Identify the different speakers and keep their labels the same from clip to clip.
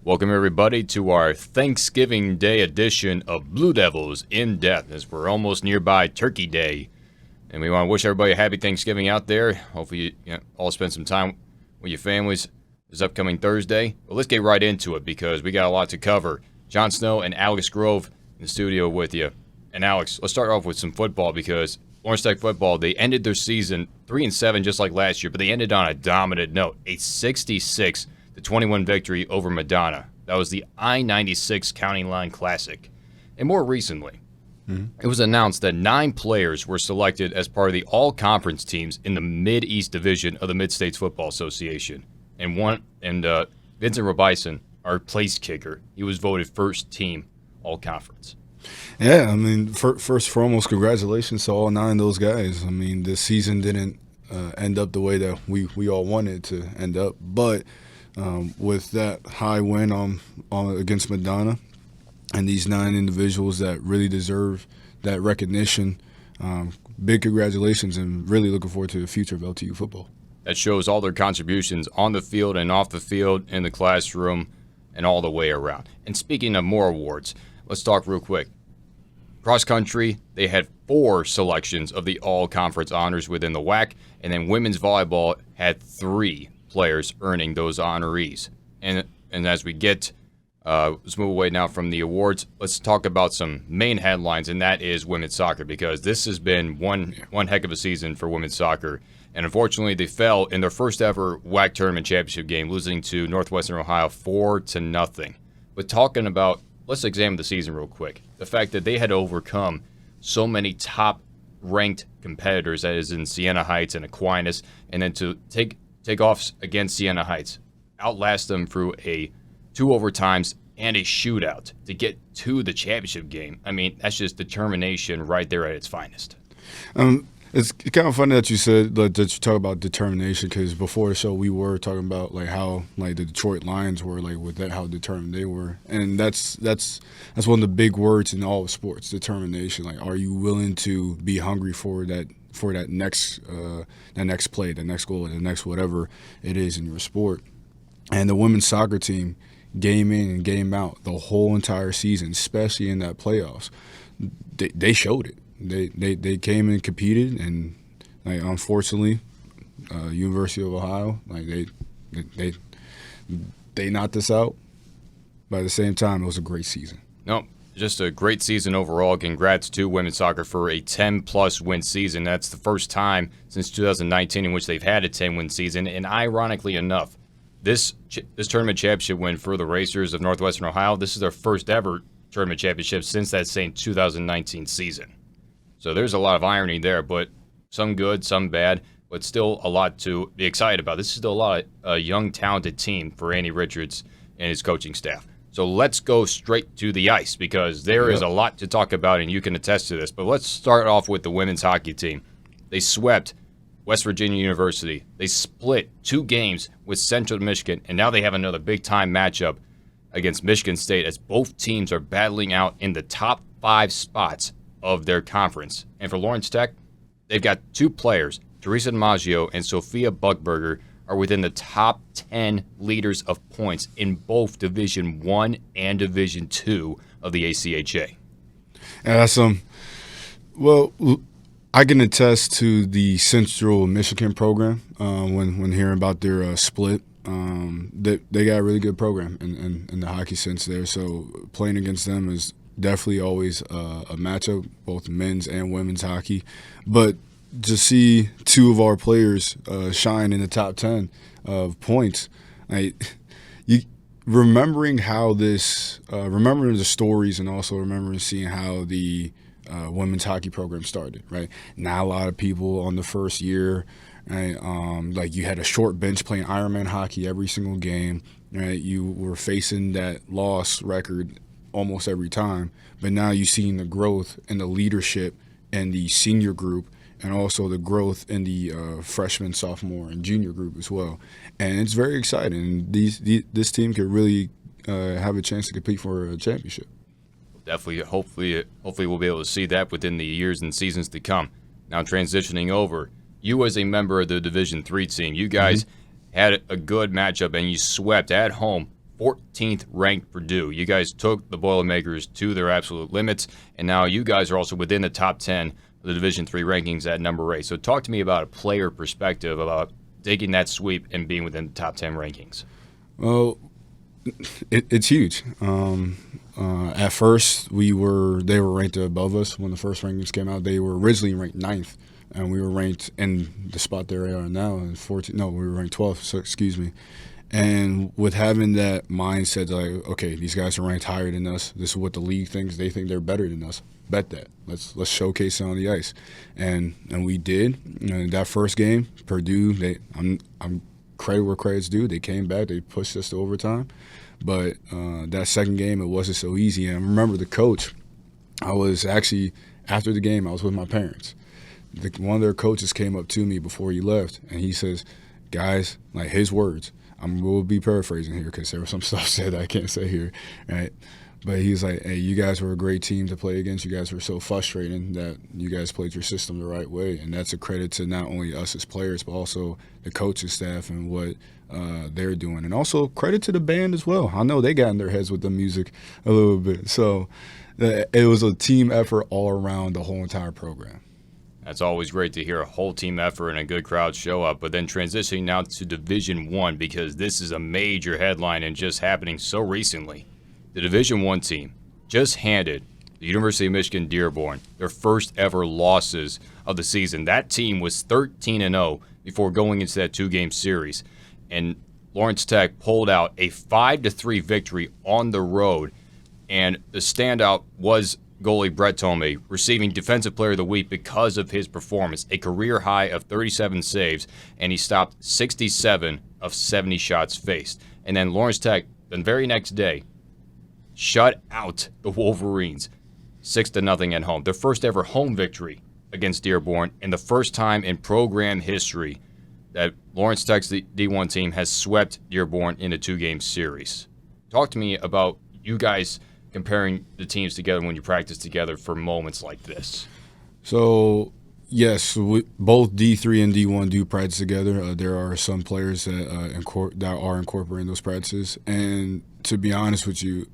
Speaker 1: Welcome, everybody, to our Thanksgiving Day edition of Blue Devils in Depth, as we're almost nearby Turkey Day. And we want to wish everybody a happy Thanksgiving out there. Hopefully, you all spend some time with your families this upcoming Thursday. But let's get right into it because we got a lot to cover. Jon Snow and Alex Grove in the studio with you. And Alex, let's start off with some football because Lawrence Tech football, they ended their season 3-7 just like last year, but they ended on a dominant note, a 66-21 victory over Madonna. That was the I-96 County Line Classic. And more recently, it was announced that 9 players were selected as part of the all-conference teams in the Mid-East Division of the Mid-States Football Association. And Vincent Robison, our place kicker, he was voted first team all-conference.
Speaker 2: Yeah, I mean, first and foremost, congratulations to all 9 of those guys. I mean, this season didn't end up the way that we all wanted it to end up, but with that high win on against Madonna and these 9 individuals that really deserve that recognition, big congratulations and really looking forward to the future of LTU football.
Speaker 1: That shows all their contributions on the field and off the field, in the classroom, and all the way around. And speaking of more awards, let's talk real quick. Cross country, they had 4 selections of the all-conference honors within the WHAC, and then women's volleyball had 3 players earning those honorees. And as we get, let's move away now from the awards, let's talk about some main headlines, and that is women's soccer, because this has been one heck of a season for women's soccer. And unfortunately, they fell in their first ever WHAC tournament championship game, losing to Northwestern Ohio 4-0. But talking about, let's examine the season real quick. The fact that they had to overcome so many top-ranked competitors, that is in Siena Heights and Aquinas, and then to take off against Siena Heights, outlast them through 2 overtimes and a shootout to get to the championship game. I mean, that's just determination right there at its finest.
Speaker 2: It's kind of funny that you said that you talk about determination, because before the show we were talking about how the Detroit Lions were with that, how determined they were, and that's one of the big words in all of sports: determination. Are you willing to be hungry for that next play, the next goal, the next whatever it is in your sport? And the women's soccer team, game in and game out, the whole entire season, especially in that playoffs, they showed it. They came and competed, and unfortunately, University of Ohio, they knocked us out. But at the same time, it was a great season.
Speaker 1: No, just a great season overall. Congrats to women's soccer for a 10-plus win season. That's the first time since 2019 in which they've had a 10-win season. And ironically enough, this tournament championship win for the Racers of Northwestern Ohio, this is their first ever tournament championship since that same 2019 season. So there's a lot of irony there, but some good, some bad, but still a lot to be excited about. This is still a young, talented team for Andy Richards and his coaching staff. So let's go straight to the ice, because there is a lot to talk about, and you can attest to this. But let's start off with the women's hockey team. They swept West Virginia University. They split 2 games with Central Michigan, and now they have another big-time matchup against Michigan State, as both teams are battling out in the top 5 spots of their conference. And for Lawrence Tech, they've got 2 players, Teresa DiMaggio and Sophia Buckberger, are within the top 10 leaders of points in both Division I and Division II of the ACHA.
Speaker 2: Awesome. Well, I can attest to the Central Michigan program when hearing about their split. They got a really good program in the hockey sense there, so playing against them is definitely always a matchup, both men's and women's hockey. But to see 2 of our players shine in the top 10 of points, remembering the stories, and also remembering seeing how the women's hockey program started, right? Not a lot of people on the first year, right? You had a short bench playing Ironman hockey every single game, right? You were facing that loss record almost every time, but now you've seen the growth and the leadership in the senior group, and also the growth in the freshman, sophomore, and junior group as well. And it's very exciting. This team could really have a chance to compete for a championship.
Speaker 1: Definitely, hopefully we'll be able to see that within the years and seasons to come. Now transitioning over, you as a member of the Division III team, you guys had a good matchup, and you swept at home 14th ranked Purdue. You guys took the Boilermakers to their absolute limits, and now you guys are also within the top 10 of the Division III rankings at number 8. So talk to me about a player perspective about taking that sweep and being within the top 10 rankings.
Speaker 2: Well, it's huge. At first, they were ranked above us when the first rankings came out. They were originally ranked 9th, and we were ranked in the spot they are now in 14. No, we were ranked 12th. So excuse me. And with having that mindset, like, okay, these guys are ranked higher than us. This is what the league thinks. They think they're better than us. Bet that. Let's showcase it on the ice, and we did. That first game, Purdue. I'm credit where credit's due. They came back. They pushed us to overtime. But that second game, it wasn't so easy. And I remember the coach. I was actually after the game. I was with my parents. One of their coaches came up to me before he left, and he says, "Guys," like his words. We'll be paraphrasing here because there was some stuff said I can't say here, right? But he was like, "Hey, you guys were a great team to play against. You guys were so frustrating that you guys played your system the right way." And that's a credit to not only us as players, but also the coaching staff and what they're doing. And also credit to the band as well. I know they got in their heads with the music a little bit. So it was a team effort all around the whole entire program.
Speaker 1: That's always great to hear a whole team effort and a good crowd show up. But then transitioning now to Division I, because this is a major headline and just happening so recently. The Division I team just handed the University of Michigan Dearborn their first ever losses of the season. That team was 13-0 before going into that 2-game series. And Lawrence Tech pulled out a 5-3 victory on the road. And the standout was goalie Brett Tomei, receiving Defensive Player of the Week because of his performance, a career high of 37 saves, and he stopped 67 of 70 shots faced. And then Lawrence Tech, the very next day, shut out the Wolverines 6-0 at home. Their first ever home victory against Dearborn, and the first time in program history that Lawrence Tech's D1 team has swept Dearborn in a 2-game series. Talk to me about you guys comparing the teams together when you practice together for moments like this.
Speaker 2: So, yes, both D3 and D1 do practice together. There are some players that are incorporating those practices. And to be honest with you,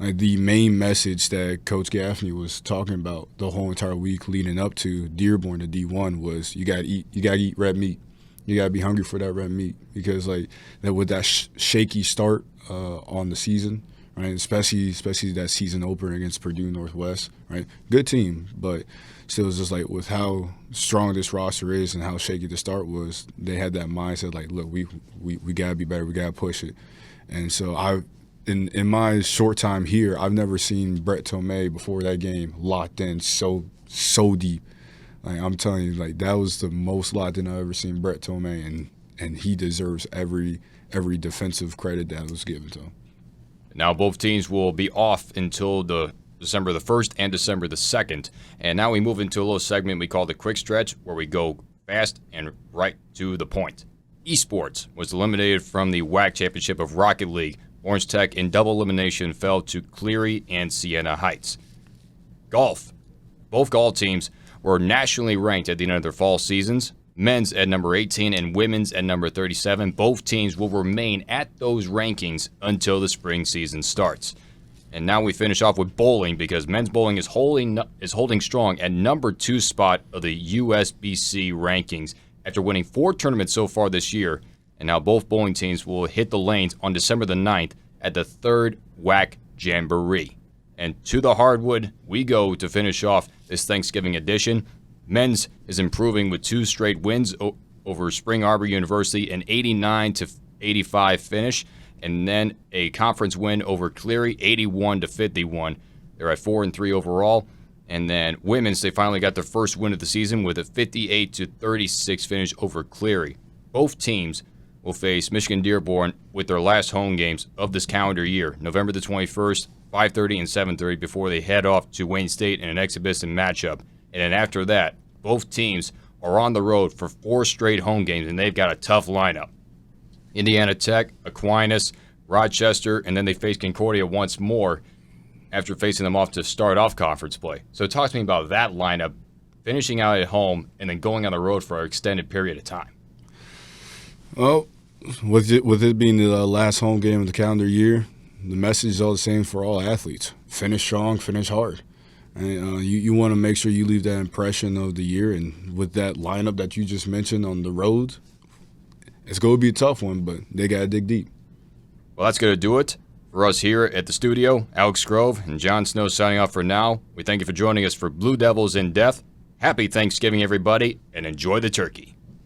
Speaker 2: like the main message that Coach Gaffney was talking about the whole entire week leading up to Dearborn to D1 was you gotta eat red meat. You gotta be hungry for that red meat because like that with that shaky start on the season. Right, especially that season opener against Purdue Northwest, right? Good team, but still just like with how strong this roster is and how shaky the start was, they had that mindset like, look, we gotta be better, we gotta push it. And so in my short time here, I've never seen Brett Tomei before that game locked in so deep. Like I'm telling you, like that was the most locked in I've ever seen Brett Tomei, and he deserves every defensive credit that was given to him.
Speaker 1: Now both teams will be off until December the 1st and December the 2nd. And now we move into a little segment we call the Quick Stretch, where we go fast and right to the point. Esports was eliminated from the WHAC championship of Rocket League. Lawrence Tech in double elimination fell to Cleary and Siena Heights. Golf. Both golf teams were nationally ranked at the end of their fall seasons. Men's at number 18 and women's at number 37. Both teams will remain at those rankings until the spring season starts. And now we finish off with bowling because men's bowling is holding strong at number 2 spot of the USBC rankings after winning 4 tournaments so far this year. And now both bowling teams will hit the lanes on December the 9th at the 3rd WHAC Jamboree. And to the hardwood we go to finish off this Thanksgiving edition. Men's is improving with 2 straight wins over Spring Arbor University, an 89-85 finish, and then a conference win over Cleary, 81-51. They're at 4-3 overall. And then women's, they finally got their first win of the season with a 58-36 finish over Cleary. Both teams will face Michigan Dearborn with their last home games of this calendar year, November the 21st, 5:30 and 7:30, before they head off to Wayne State in an exhibition matchup. And then after that, both teams are on the road for 4 straight home games, and they've got a tough lineup. Indiana Tech, Aquinas, Rochester, and then they face Concordia once more after facing them off to start off conference play. So talk to me about that lineup, finishing out at home and then going on the road for an extended period of time.
Speaker 2: Well, with it being the last home game of the calendar year, the message is all the same for all athletes: finish strong, finish hard. And you want to make sure you leave that impression of the year. And with that lineup that you just mentioned on the road, it's going to be a tough one, but they got to dig deep.
Speaker 1: Well, that's going to do it for us here at the studio. Alex Grove and Jon Snow signing off for now. We thank you for joining us for Blue Devils in Depth. Happy Thanksgiving, everybody, and enjoy the turkey.